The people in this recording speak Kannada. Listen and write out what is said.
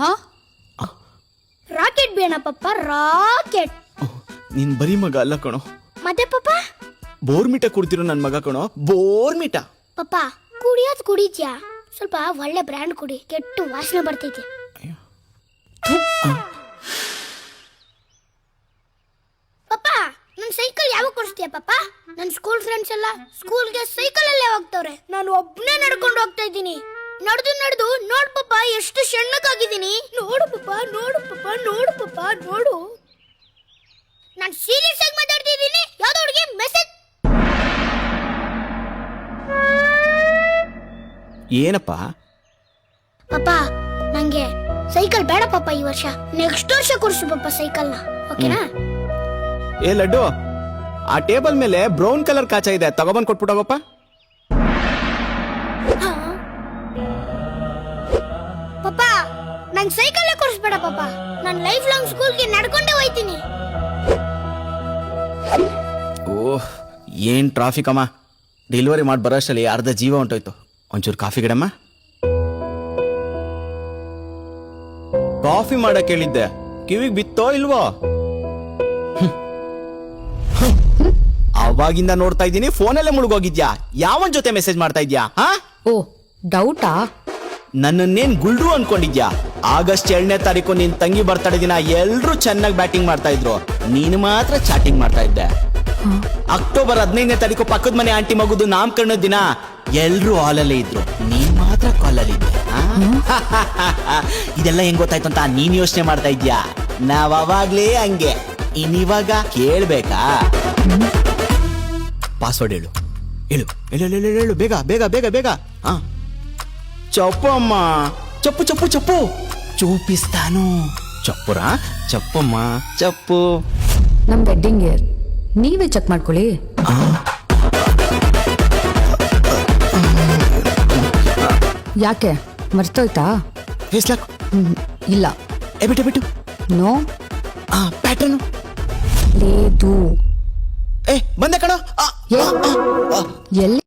ಹಾ ರಾಕೆಟ್ ಬೇಣ ಪಪ್ಪ, ರಾಕೆಟ್. ನೀನ್ ಬರೀ ಮಗ ಅಲ್ಲ ಕಣೋ, ಮತ್ತೆ ಪಪ್ಪ ಬೋರ್ಮಿಟ ಕುಡ್ತಿರೋ ನನ್ ಮಗ ಕಣೋ, ಬೋರ್ಮಿಟ. ಪಪ್ಪ ಕುಡಿಯೋದ್ ಕುಡಿತ್ಯಾ? ಸ್ವಲ್ಪ ಒಳ್ಳೆ ಬ್ರ್ಯಾಂಡ್ ಕುಡಿ, ಕೆಟ್ಟು ವಾಸನೆ ಬರ್ತೈತಿ. ಪಪ್ಪ ನನ್ ಸೈಕಲ್ ಯಾವಾಗ ಕೊಡಿಸ್ತೀಯ ಪಪ್ಪ? ನನ್ ಸ್ಕೂಲ್ ಫ್ರೆಂಡ್ಸ್ ಎಲ್ಲ ಸ್ಕೂಲ್ಗೆ ಸೈಕಲ್ ಅಲ್ಲೇ ಹೋಗ್ತವ್ರೆ, ನಾನು ಒಬ್ನೇ ನಡ್ಕೊಂಡು ಹೋಗ್ತಾ ಇದ್ದೀನಿ. ನಡೆದು ನೋಡ್ ಪಪ್ಪ ಎಷ್ಟು ಸಣ್ಣಕ್ಕಾಗಿದ್ದೀನಿ. ನೋಡು ಪಪ್ಪ, ನೋಡು ಪಪ್ಪ, ನೋಡು ಪಪ್ಪ, ನೋಡು. ನಾನು ಸೀರಿಯಸ್ ಆಗಿ ಮಾತಾಡ್ತಿದ್ದೀನಿ, ಯಾವ್ದೋ ಹುಡುಗಿ ಮೆಸೇಜ್. ಏನಪ್ಪ? ಪಪ್ಪ ನಂಗೆ ಸೈಕಲ್ ಬೇಡ ಪಪ್ಪ ಈ ವರ್ಷ, ನೆಕ್ಸ್ಟ್ ವರ್ಷ ಕೊಡ್ಸು ಪಪ್ಪ ಸೈಕಲ್ನ, ಓಕೆನಾ? ಏ ಲಡ್ಡು, ಆ ಟೇಬಲ್ ಮೇಲೆ ಬ್ರೌನ್ ಕಲರ್ ಕಾಚ ಇದೆ, ತಗೊಬಂದ್ ಕೊಟ್ಬಿಟ್ಟೋಗಪ್ಪ. ಪಪ್ಪ ನಂಗೆ ಸೈಕಲ್ ಕೊಡಿಸ್ಬೇಡ ಪಪ್ಪ, ನಾನು ಲೈಫ್ ಲಾಂಗ್ ಸ್ಕೂಲ್ಗೆ ನಡ್ಕೊಂಡೇ ಹೋಯ್ತೀನಿ. ಓಹ್ ಏನ್ ಟ್ರಾಫಿಕ್ ಅಮ್ಮ, ಡೆಲಿವರಿ ಮಾಡಿ ಬರೋಷ್ಟರಲ್ಲಿ ಅರ್ಧ ಜೀವ ಹೊಂಟೋಯ್ತು. ಒಂಚೂರು ಕಾಫಿ ಗಿಡಮ್ಮ. ಕಾಫಿ ಮಾಡಕ್ ಹೇಳಿದ್ದೆ, ಕಿವಿಗ್ ಬಿತ್ತೋ ಇಲ್ವೋ? ಅವಾಗಿಂದ ನೋಡ್ತಾ ಇದ್ದೀನಿ, ಫೋನಲ್ಲೇ ಮುಳುಗೋಗಿದ್ಯಾ? ಯಾವನ್ ಜೊತೆ ಮೆಸೇಜ್ ಮಾಡ್ತಾ ಇದ್ಯಾ? ಹಾ? ಓ ಡೌಟಾ? ನನ್ನನ್ನೇನ್ ಗುಲ್ಡು ಅನ್ಕೊಂಡಿದ್ಯಾ? ಆಗಸ್ಟ್ 2ನೇ ತಾರೀಕು ನಿನ್ ತಂಗಿ ಬರ್ತಡೇ ದಿನ ಎಲ್ರು ಚೆನ್ನಾಗಿ ಬ್ಯಾಟಿಂಗ್ ಮಾಡ್ತಾ ಇದ್ರು, ನೀನು ಮಾತ್ರ ಚಾಟಿಂಗ್ ಮಾಡ್ತಾ ಇದ್ದೆ. ಅಕ್ಟೋಬರ್ 15ನೇ ತಾರೀಕು ಪಕ್ಕದ ಮನೆ ಆಂಟಿ ಮಗುದು ನಾಮಕರಣದ ದಿನ ಎಲ್ರು ಹಾಲಲ್ಲೇ ಇದ್ರು, ನೀನ್ ಮಾತ್ರ ಕಾಲಲ್ಲಿ ಇದ್ದೆ. ಇದೆಲ್ಲ ಹೆಂಗ್ ಗೊತ್ತಾಯ್ತು ಅಂತ ನೀನ್ ಯೋಚನೆ ಮಾಡ್ತಾ ಇದ್ಯಾ? ನಾವ್ ಅವಾಗ್ಲೇ ಹಂಗೆ, ಇನ್ನಿವಾಗ ಕೇಳ್ಬೇಕಾ? ಪಾಸ್ವರ್ಡ್ ಹೇಳು, ಹೇಳು ಹೇಳು ಹೇಳು ಹೇಳು, ಬೇಗ ಬೇಗ ಬೇಗ ಬೇಗ. ಹಾ, ಚಪ್ಪು ಅಮ್ಮ, ಚಪ್ಪು ಚಪ್ಪು ಚಪ್ಪು, ಚೂಪಿಸ್ತಾನು. ಚಪ್ಪುರಾ? ಚಪ್ಪಮ್ಮ, ಚಪ್ಪು. ನಮ್ ವೆಡ್ಡಿಂಗ್ ಇಯರ್ ನೀವೇ ಚೆಕ್ ಮಾಡ್ಕೊಳ್ಳಿ. ಯಾಕೆ ಮರ್ತೋಯ್ತಾ? ಹೇಸ್ಲಾಕ್ ಇಲ್ಲ. ಬಿಟ್ಟು ಬಿಟ್ಟು. ನೋ ಪ್ಯಾಟರ್ನು ಲೇದು. ಬಂದೆ ಕಣ. ಎಲ್ಲಿ